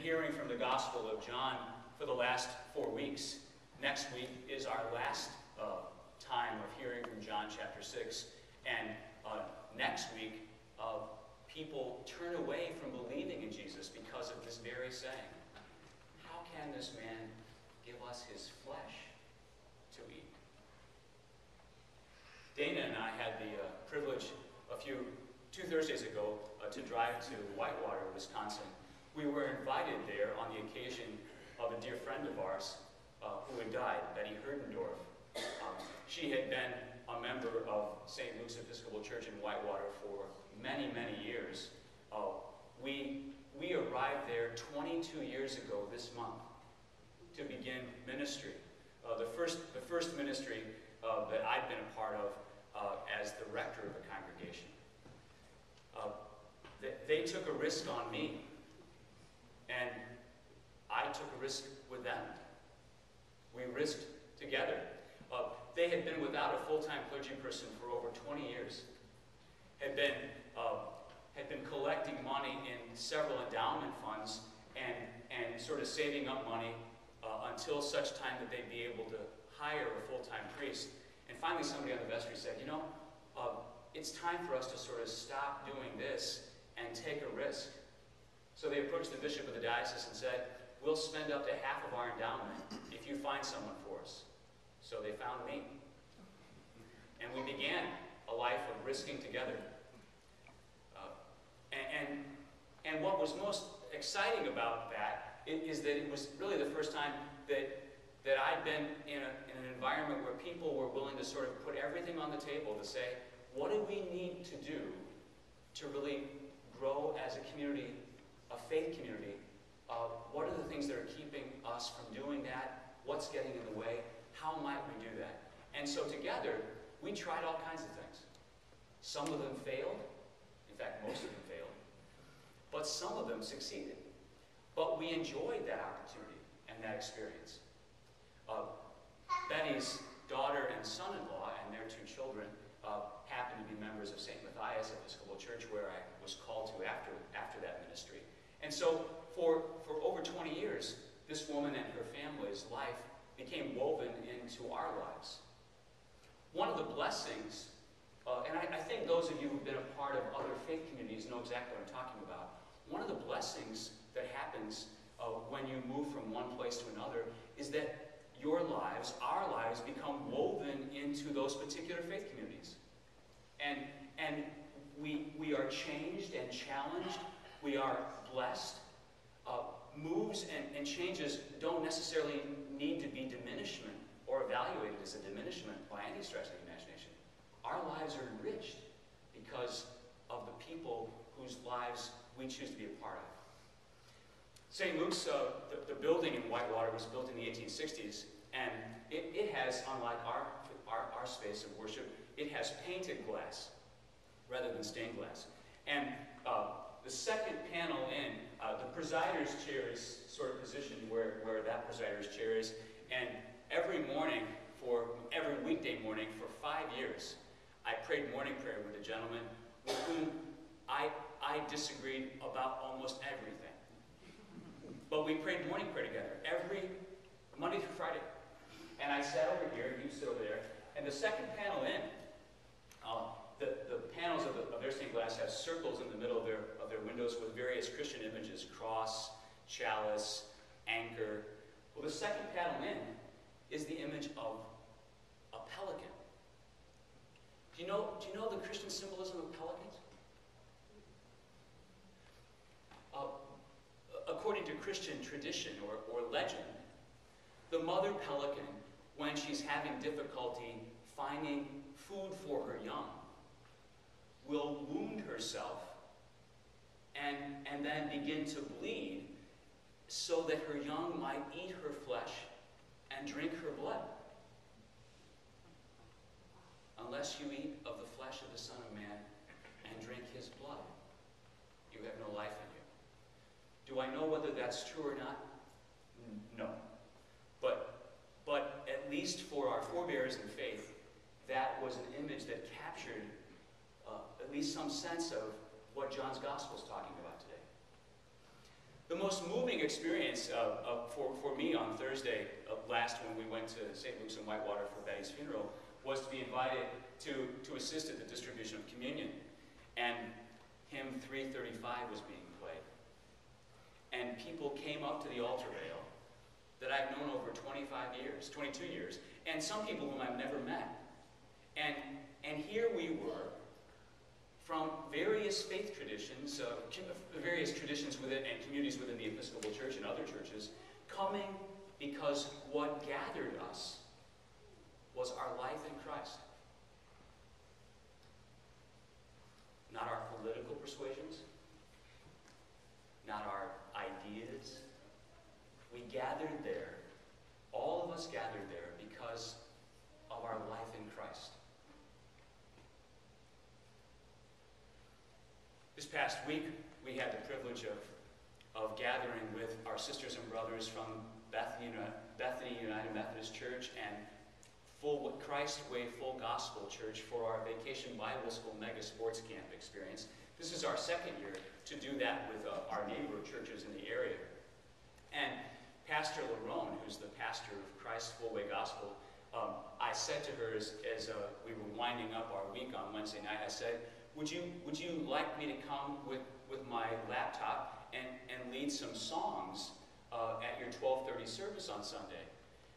hearing from the Gospel of John for the last 4 weeks. Next week is our last time of hearing from John chapter 6. And next week, people turn away from believing in Jesus because of this very saying. How can this man give us his flesh to eat? Dana and I had the privilege two Thursdays ago to drive to Whitewater, Wisconsin. We were invited there on the occasion of a dear friend of ours who had died, Betty Herdendorf. She had been a member of St. Luke's Episcopal Church in Whitewater for many, many years. We arrived there 22 years ago this month to begin ministry. The first ministry that I'd been a part of as the rector of the congregation. They took a risk on me, and I took a risk with them. We risked together. They had been without a full-time clergy person for over 20 years, had been collecting money in several endowment funds and sort of saving up money until such time that they'd be able to hire a full-time priest. And finally somebody on the vestry said, it's time for us to sort of stop doing this and take a risk. So they approached the bishop of the diocese and said, we'll spend up to half of our endowment if you find someone for us. So they found me. And we began a life of risking together. And what was most exciting about that is that it was really the first time that I'd been in an environment where people were willing to sort of put everything on the table to say, what do we need to do to really grow as a community, a faith community? What are the things that are keeping us from doing that? What's getting in the way? How might we do that? And so together, we tried all kinds of things. Some of them failed. In fact, most of them failed. But some of them succeeded. But we enjoyed that opportunity and that experience. Betty's daughter and son-in-law and their 2 children happened to be members of St. Matthias Episcopal Church, where I was called to after that ministry. And so for over 20 years, this woman and her family's life became woven into our lives. One of the blessings, and I think those of you who've been a part of other faith communities know exactly what I'm talking about. One of the blessings that happens when you move from one place to another is that your lives, our lives, become woven into those particular faith communities. And we are changed and challenged. We are blessed. Moves and changes don't necessarily need to be diminishment or evaluated as a diminishment by any stretch of the imagination. Our lives are enriched because of the people whose lives we choose to be a part of. St. Luke's, the building in Whitewater was built in the 1860s, and it has, unlike our space of worship, it has painted glass rather than stained glass. And the second panel in, the presider's chair is sort of positioned where that presider's chair is, and every weekday morning for 5 years, I prayed morning prayer with a gentleman with whom I disagreed about almost everything. But we prayed morning prayer together every Monday through Friday. And I sat over here, and you sit over there. And the second panel in, the panels of their stained glass have circles in the middle of their windows with various Christian images: cross, chalice, anchor. Well, the second panel in is the image of a pelican. Do you know the Christian symbolism of pelicans? According to Christian tradition or legend, the mother pelican, when she's having difficulty finding food for her young, will wound herself and then begin to bleed so that her young might eat her flesh and drink her blood. Unless you eat of the flesh of the Son of Man and drink his blood, you have no life in you. Do I know whether that's true or not? No. But at least for our forebears in faith, that was an image that captured at least some sense of what John's Gospel is talking about today. The most moving experience for me on Thursday last when we went to St. Luke's in Whitewater for Betty's funeral was to be invited to assist at the distribution of communion. And hymn 335 was being played. And people came up to the altar rail that I've known over 22 years, and some people whom I've never met. And here we were, from various faith traditions, various traditions within and communities within the Episcopal Church and other churches, coming because what gathered us was our life in Christ. Not our political persuasions, not our ideas. We gathered there, all of us gathered there because of our life in Christ. This past week, we had the privilege of gathering with our sisters and brothers from Bethany United Methodist Church and Christ Way Full Gospel Church for our Vacation Bible School Mega Sports Camp experience. This is our second year to do that with our neighbor churches in the area. And Pastor Larone, who's the pastor of Christ Full Way Gospel, I said to her as we were winding up our week on Wednesday night, I said, would you like me to come with my laptop and lead some songs at your 12:30 service on Sunday?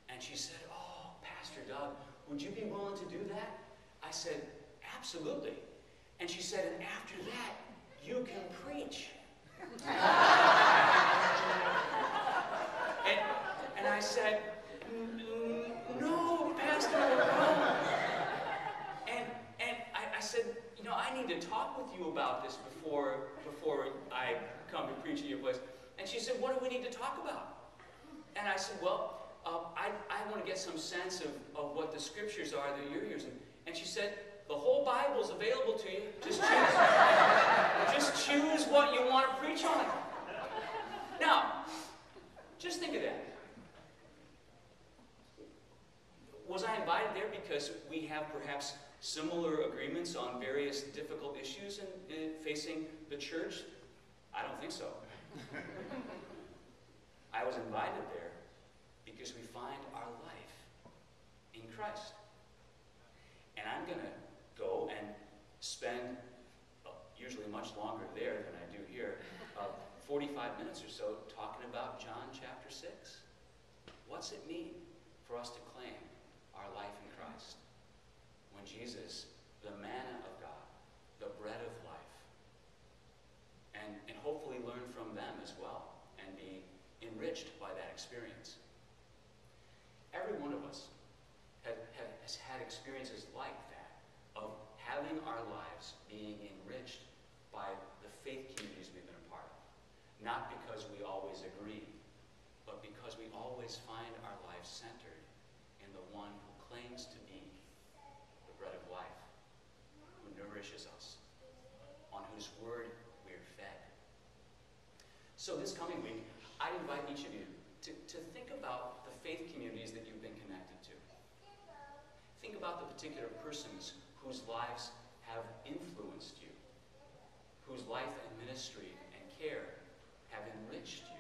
And she said, oh, Pastor Doug, would you be willing to do that? I said, absolutely. And she said, and after that, you can preach. and I said, no, Pastor, no. And I said, you know, I need to talk with you about this before I come to preach at your place. And she said, what do we need to talk about? And I said, well, I want to get some sense of what the scriptures are that you're using. And she said, the whole Bible's available to you. Just choose what you want to preach on. Now, just think of that. Was I invited there because we have perhaps similar agreements on various difficult issues facing the church? I don't think so. I was invited there because we find our life in Christ. And I'm going to go and spend, usually much longer there than I do here, 45 minutes or so talking about John chapter 6. What's it mean for us to claim our life in Christ? When Jesus, the manna of God, the bread of life, and hopefully learn from them as well and be enriched by that experience. Every one of us has had experiences like that, of having our lives being enriched by the faith communities we've been a part of. Not because we always agree, but because we always find our lives centered in the one who claims to be the bread of life, who nourishes us, on whose word we're fed. So this coming week, I invite each of you to think about the faith communities that you've been connected to. Think about the particular persons whose lives have influenced you, whose life and ministry and care have enriched you.